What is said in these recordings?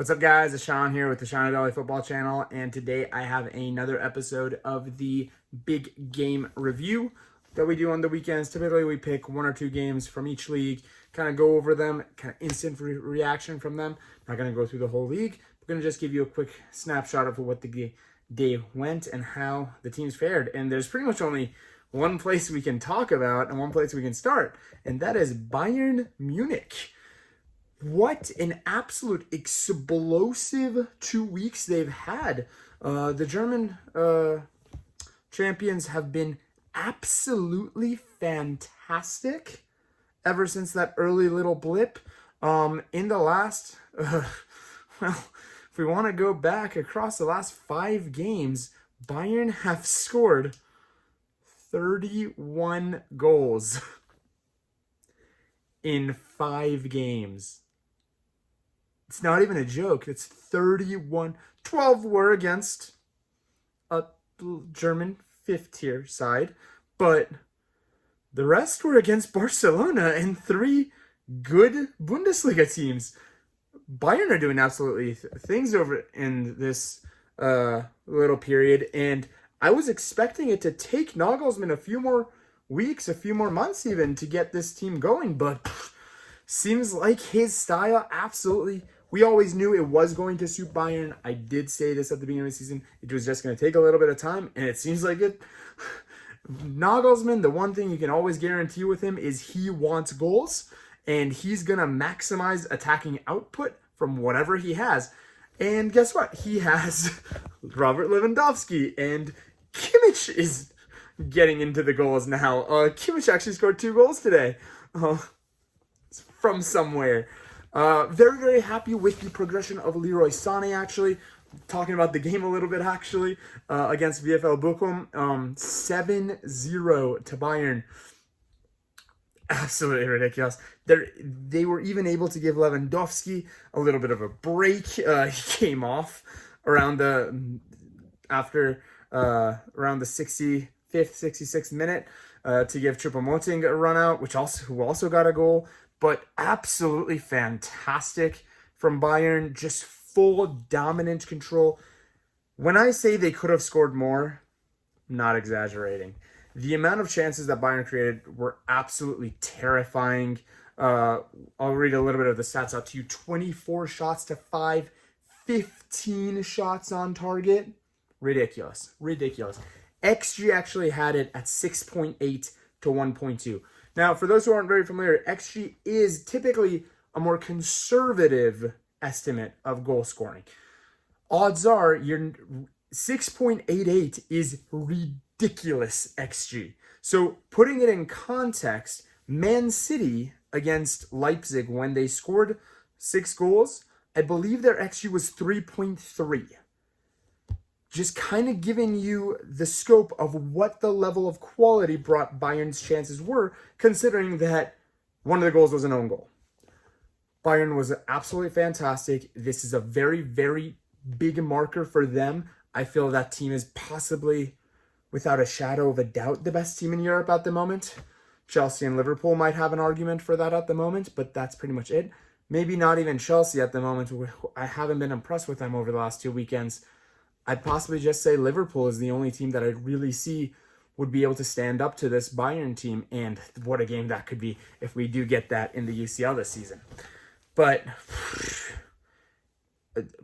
What's up, guys? It's Sean here with the Sean Valley Football Channel, and today I have another episode of the Big Game Review that we do on the weekends. Typically, we pick one or two games from each league, kind of go over them, kind of instant reaction from them. Not going to go through the whole league. We're going to just give you a quick snapshot of what the day went and how the teams fared. And there's pretty much only one place we can talk about and one place we can start, and that is Bayern Munich. What an absolute explosive 2 weeks they've had. The German champions have been absolutely fantastic ever since that early little blip. In the last, well, if we want to go back across the last 5 games, Bayern have scored 31 goals in 5 games. It's not even a joke. It's 31. 12 were against a German fifth-tier side, but the rest were against Barcelona and 3 good Bundesliga teams. Bayern are doing absolutely things over in this little period, and I was expecting it to take Nagelsmann a few more weeks, a few more months even, to get this team going, but seems like his style absolutely... We always knew it was going to suit Bayern. I did say this at the beginning of the season. It was just going to take a little bit of time, and it seems like it. Nagelsmann, the one thing you can always guarantee with him is he wants goals, and he's going to maximize attacking output from whatever he has. And guess what? He has Robert Lewandowski, and Kimmich is getting into the goals now. Kimmich actually scored 2 goals today from somewhere. Very, very happy with the progression of Leroy Sané, actually. Talking about the game a little bit, actually, against VfL Bochum. 7-0 to Bayern. Absolutely ridiculous. They were even able to give Lewandowski a little bit of a break. He came off around the 65th, 66th minute to give Choupo-Moting a run out, who also got a goal. But absolutely fantastic from Bayern. Just full dominant control. When I say they could have scored more, I'm not exaggerating. The amount of chances that Bayern created were absolutely terrifying. I'll read a little bit of the stats out to you. 24 shots to 5, 15 shots on target. Ridiculous. XG actually had it at 6.8 to 1.2. Now, for those who aren't very familiar, XG is typically a more conservative estimate of goal scoring. Odds are your 6.88 is ridiculous XG. So, putting it in context, Man City against Leipzig, when they scored 6 goals, I believe their XG was 3.3. Just kind of giving you the scope of what the level of quality brought Bayern's chances were, considering that one of the goals was an own goal. Bayern was absolutely fantastic. This is a very, very big marker for them. I feel that team is possibly, without a shadow of a doubt, the best team in Europe at the moment. Chelsea and Liverpool might have an argument for that at the moment, but that's pretty much it. Maybe not even Chelsea at the moment. I haven't been impressed with them over the last 2 weekends. I'd possibly just say Liverpool is the only team that I really see would be able to stand up to this Bayern team, and what a game that could be if we do get that in the UCL this season. But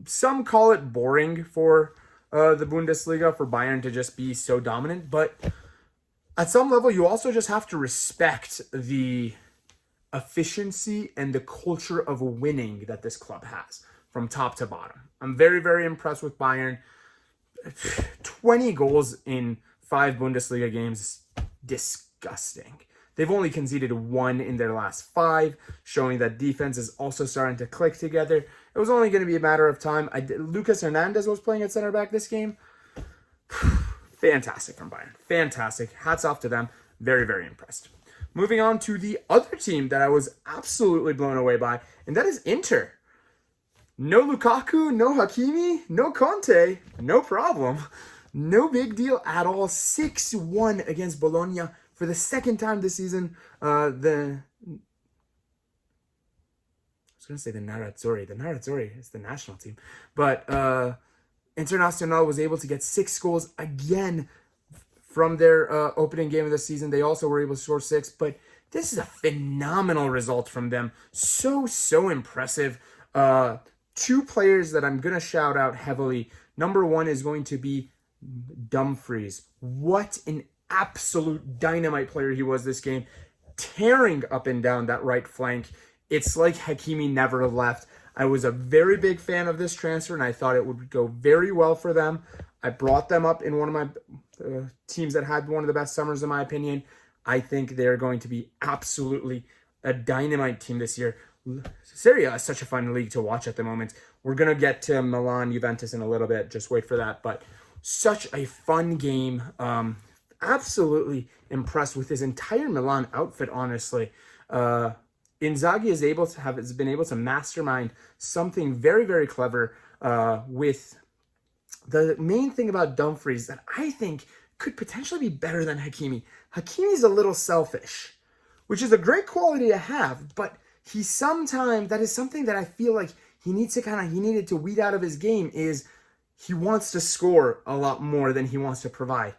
some call it boring for the Bundesliga, for Bayern to just be so dominant, but at some level you also just have to respect the efficiency and the culture of winning that this club has from top to bottom. I'm very, very impressed with Bayern. 20 goals in 5 Bundesliga games is disgusting. They've only conceded 1 in their last 5, showing that defense is also starting to click together. It was only going to be a matter of time. Lucas Hernandez was playing at center back this game. Fantastic from Bayern. Fantastic. Hats off to them. Very, very impressed. Moving on to the other team that I was absolutely blown away by, and that is Inter. No Lukaku, no Hakimi, no Conte, no problem. No big deal at all. 6-1 against Bologna for the second time this season. I was going to say the Nerazzurri. The Nerazzurri is the national team. But Internazionale was able to get 6 goals again from their opening game of the season. They also were able to score 6, but this is a phenomenal result from them. So impressive. 2 players that I'm going to shout out heavily. Number 1 is going to be Dumfries. What an absolute dynamite player he was this game, tearing up and down that right flank. It's like Hakimi never left. I was a very big fan of this transfer, and I thought it would go very well for them. I brought them up in one of my teams that had one of the best summers, in my opinion. I think they're going to be absolutely a dynamite team this year. Serie A is such a fun league to watch at the moment. We're going to get to Milan, Juventus in a little bit. Just wait for that. But such a fun game. Absolutely impressed with his entire Milan outfit, honestly. Inzaghi has been able to mastermind something very clever with the main thing about Dumfries that I think could potentially be better than Hakimi. Hakimi's a little selfish, which is a great quality to have, but that is something that I feel like he needed to weed out of his game, is he wants to score a lot more than he wants to provide.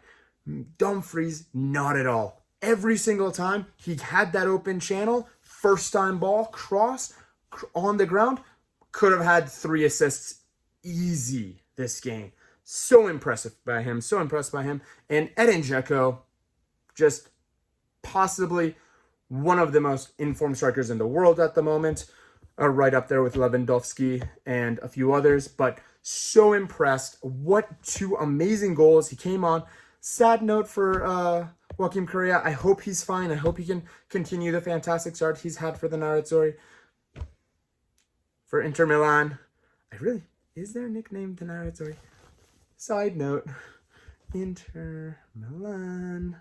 Dumfries, not at all. Every single time he had that open channel, first time ball, cross, on the ground, could have had 3 assists easy this game. So impressed by him. And Edin Dzeko, just possibly one of the most informed strikers in the world at the moment, right up there with Lewandowski and a few others, but so impressed. What 2 amazing goals. He came on. Sad note for Joaquim Correa. I hope he's fine. I hope he can continue the fantastic start he's had for the Nerazzurri. For Inter Milan, is their nickname the Nerazzurri? Side note, Inter Milan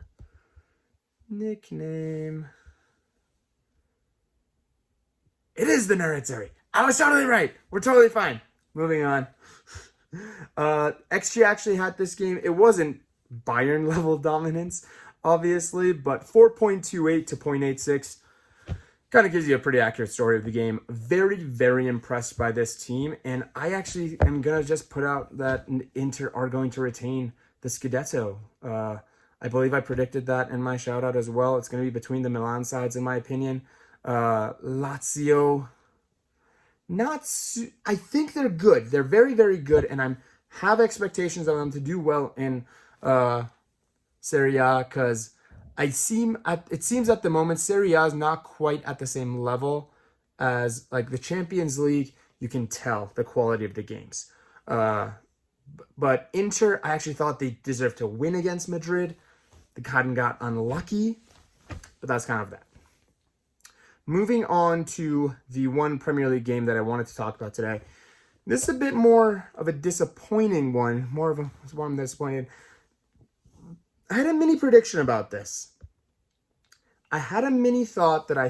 nickname. It is the Nerazzurri. I was totally right. We're totally fine. Moving on. XG actually had this game. It wasn't Bayern level dominance, obviously, but 4.28 to 0.86 kind of gives you a pretty accurate story of the game. Very impressed by this team, and I actually am going to just put out that Inter are going to retain the Scudetto. I believe I predicted that in my shout out as well. It's going to be between the Milan sides, in my opinion. Lazio, I think they're good. They're very good, and I have expectations of them to do well in Serie A, because it seems at the moment Serie A is not quite at the same level as like the Champions League. You can tell the quality of the games. But Inter, I actually thought they deserved to win against Madrid. They kind of got unlucky, but that's kind of that. Moving on to the one Premier League game that I wanted to talk about today. This is a bit more of a disappointing one. One I'm disappointed. I had a mini prediction about this. I had a mini thought that I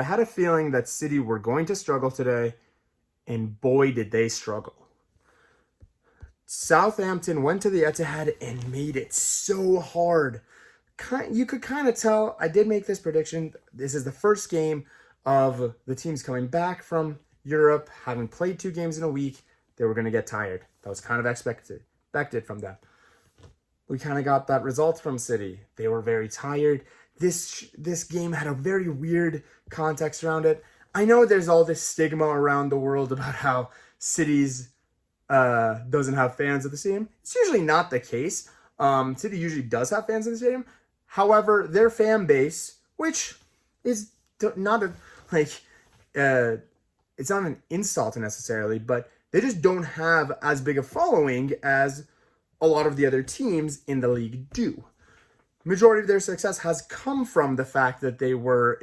had a feeling that City were going to struggle today, and boy, did they struggle. Southampton went to the Etihad and made it so hard. You could kind of tell. I did make this prediction. This is the first game of the teams coming back from Europe, having played 2 games in a week. They were going to get tired. That was kind of expected from them. We kind of got that result from City. They were very tired. This game had a very weird context around it. I know there's all this stigma around the world about how City's doesn't have fans at the stadium. It's usually not the case. City usually does have fans in the stadium. However, their fan base, which is not it's not an insult necessarily, but they just don't have as big a following as a lot of the other teams in the league do. Majority of their success has come from the fact that they were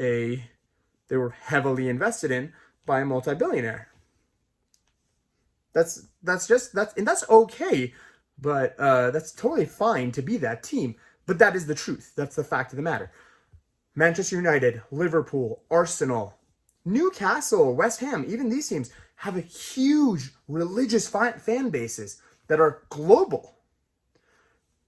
heavily invested in by a multi-billionaire. That's okay, but that's totally fine to be that team. But that is the truth. That's the fact of the matter. Manchester United, Liverpool, Arsenal, Newcastle, West Ham, even these teams have a huge religious fan bases that are global.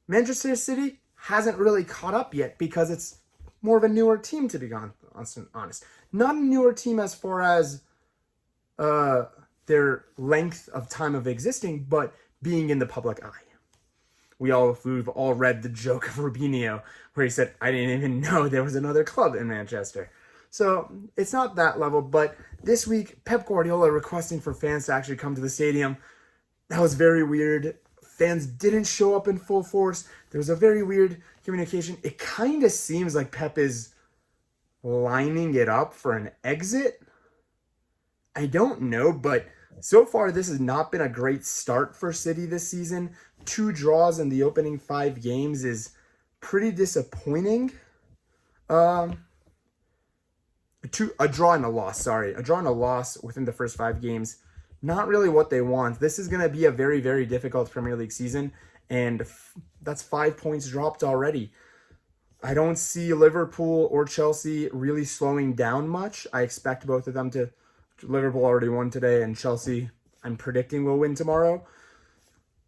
Manchester City hasn't really caught up yet because it's more of a newer team, to be honest. Not a newer team as far as their length of time of existing, but being in the public eye. We've all read the joke of Rubinho where he said, I didn't even know there was another club in Manchester. So it's not that level, but this week, Pep Guardiola requesting for fans to actually come to the stadium, that was very weird. Fans didn't show up in full force. There was a very weird communication. It kind of seems like Pep is lining it up for an exit. I don't know, but so far this has not been a great start for City this season. 2 draws in the opening 5 games is pretty disappointing. A draw and a loss, A draw and a loss within the first 5 games. Not really what they want. This is going to be a very, very difficult Premier League season, and that's 5 points dropped already. I don't see Liverpool or Chelsea really slowing down much. I expect both of them to. Liverpool already won today, and Chelsea, I'm predicting, will win tomorrow.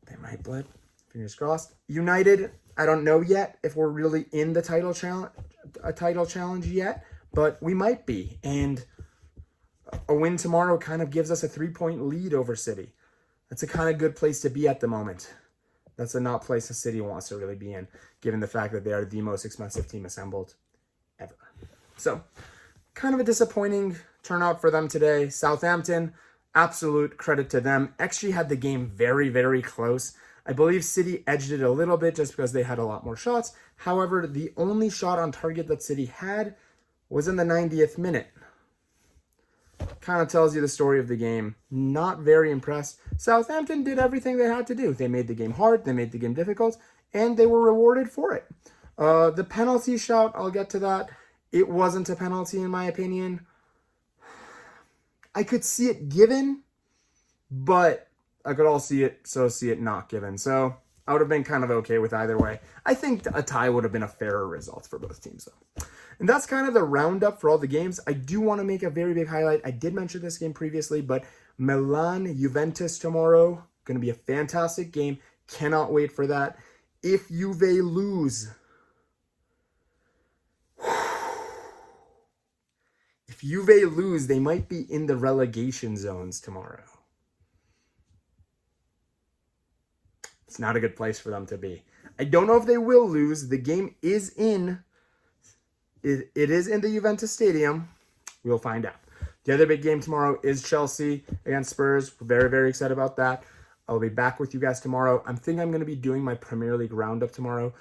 They might blip. Fingers crossed. United, I don't know yet if we're really in the title challenge yet, but we might be. And a win tomorrow kind of gives us a 3-point lead over City. That's a kind of good place to be at the moment. That's a not place a City wants to really be in, given the fact that they are the most expensive team assembled ever. So, kind of a disappointing turnout for them today. Southampton, absolute credit to them. XG had the game very, very close. I believe City edged it a little bit just because they had a lot more shots. However, the only shot on target that City had was in the 90th minute. Kind of tells you the story of the game. Not very impressed. Southampton did everything they had to do. They made the game hard, they made the game difficult, and they were rewarded for it. The penalty shout, I'll get to that. It wasn't a penalty in my opinion. I could see it given, but I could also see it not given. So I would have been kind of okay with either way. I think a tie would have been a fairer result for both teams, though. And that's kind of the roundup for all the games. I do want to make a very big highlight. I did mention this game previously, but Milan-Juventus tomorrow. Going to be a fantastic game. Cannot wait for that. If Juve lose... If Juve lose, they might be in the relegation zones tomorrow. It's not a good place for them to be. I don't know if they will lose. The game is in... It is in the Juventus Stadium. We'll find out. The other big game tomorrow is Chelsea against Spurs. We're very, very excited about that. I'll be back with you guys tomorrow. I'm going to be doing my Premier League roundup tomorrow.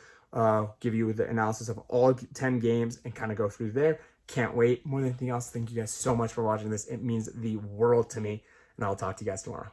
Give you the analysis of all 10 games and kind of go through there. Can't wait. More than anything else, thank you guys so much for watching this. It means the world to me. And I'll talk to you guys tomorrow.